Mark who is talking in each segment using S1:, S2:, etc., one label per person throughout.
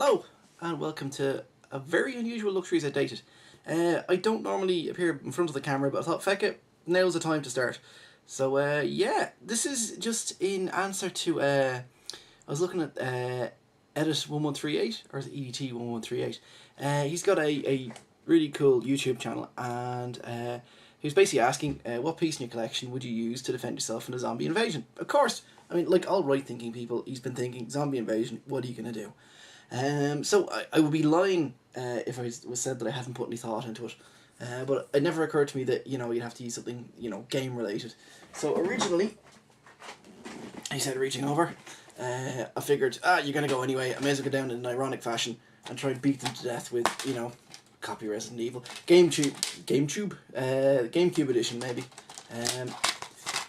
S1: Hello, and welcome to a very unusual Luxuries Outdated. I don't normally appear in front of the camera, but I thought, feck it, now's the time to start. So, yeah, this is just in answer to, I was looking at Edit1138, or is it EDT1138? He's got a really cool YouTube channel, and he was basically asking, what piece in your collection would you use to defend yourself in a zombie invasion? Of course, I mean, like all right-thinking people, he's been thinking, zombie invasion, what are you going to do? So I would be lying if I was said that I haven't put any thought into it. But it never occurred to me that, you'd have to use something, game related. So originally, I said reaching over, I figured, you're going to go anyway, I may as well go down in an ironic fashion and try and beat them to death with, copy Resident Evil. GameCube edition maybe.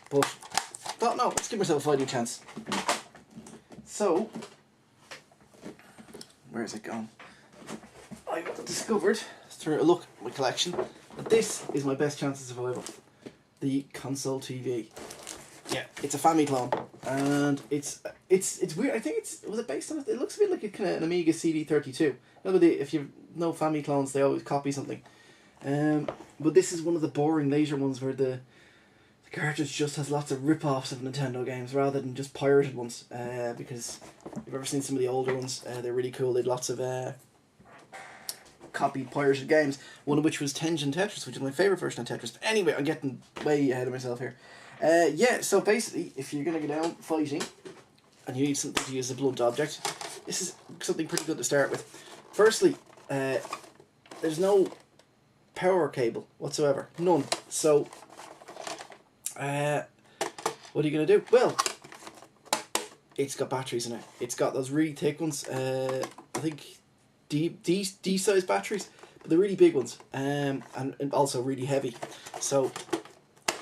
S1: But thought, no, let's give myself a fighting chance. So, where's it gone? I discovered through a look at my collection that this is my best chance of survival. The console TV. Yeah, it's a family clone, and it's weird. I think was it based on it? It looks a bit like an Amiga CD32. If you know family clones, they always copy something. But this is one of the boring later ones where the cartridge just has lots of rip-offs of Nintendo games rather than just pirated ones, because if you've ever seen some of the older ones, they're really cool. They had lots of copied pirated games, one of which was Tengen Tetris, which is my favourite version of Tetris. But anyway, I'm getting way ahead of myself here. Yeah, so basically, if you're going to go down fighting and you need something to use as a blunt object, this is something pretty good to start with. Firstly, there's no power cable whatsoever. None. So what are you going to do? Well, it's got batteries in it. It's got those really thick ones, I think D-size batteries, but they're really big ones, and also really heavy. So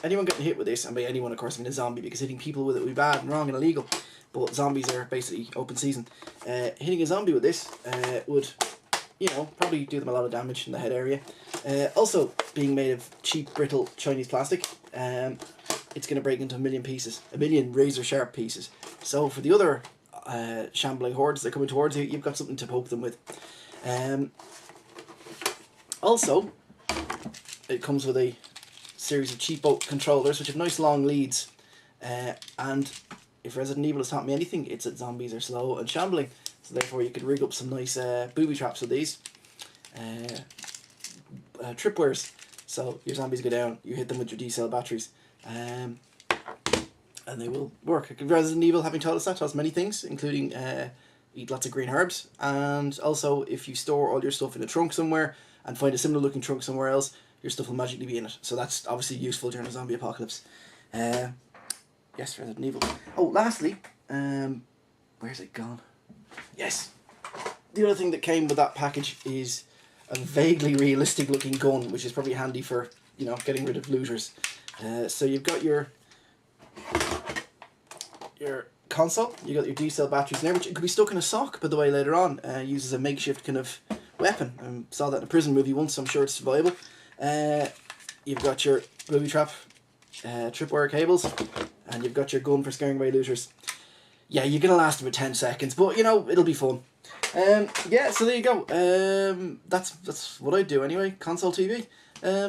S1: anyone getting hit with this, and by anyone of course I mean a zombie, because hitting people with it would be bad and wrong and illegal, but zombies are basically open season. Hitting a zombie with this would, probably do them a lot of damage in the head area. Also, being made of cheap, brittle Chinese plastic, it's going to break into a million pieces, a million razor-sharp pieces. So for the other shambling hordes that are coming towards you, you've got something to poke them with. Also, it comes with a series of cheapo controllers, which have nice long leads. And if Resident Evil has taught me anything, it's that zombies are slow and shambling. So therefore you could rig up some nice booby traps with these. Tripwires. So your zombies go down, you hit them with your D-cell batteries, and they will work. Resident Evil, having taught us many things, including eat lots of green herbs, and also if you store all your stuff in a trunk somewhere and find a similar looking trunk somewhere else, your stuff will magically be in it. So that's obviously useful during a zombie apocalypse. Yes, Resident Evil. Oh, lastly, where's it gone? Yes, the other thing that came with that package is a vaguely realistic looking gun, which is probably handy for, getting rid of looters. So you've got your console, you got your D-cell batteries in there, which it could be stuck in a sock, by the way, later on. Used as a makeshift kind of weapon. I saw that in a prison movie once, so I'm sure it's survivable. You've got your booby trap, tripwire cables, and you've got your gun for scaring away looters. Yeah, you're going to last about 10 seconds, but, it'll be fun. Yeah, so there you go. That's what I do anyway, console TV.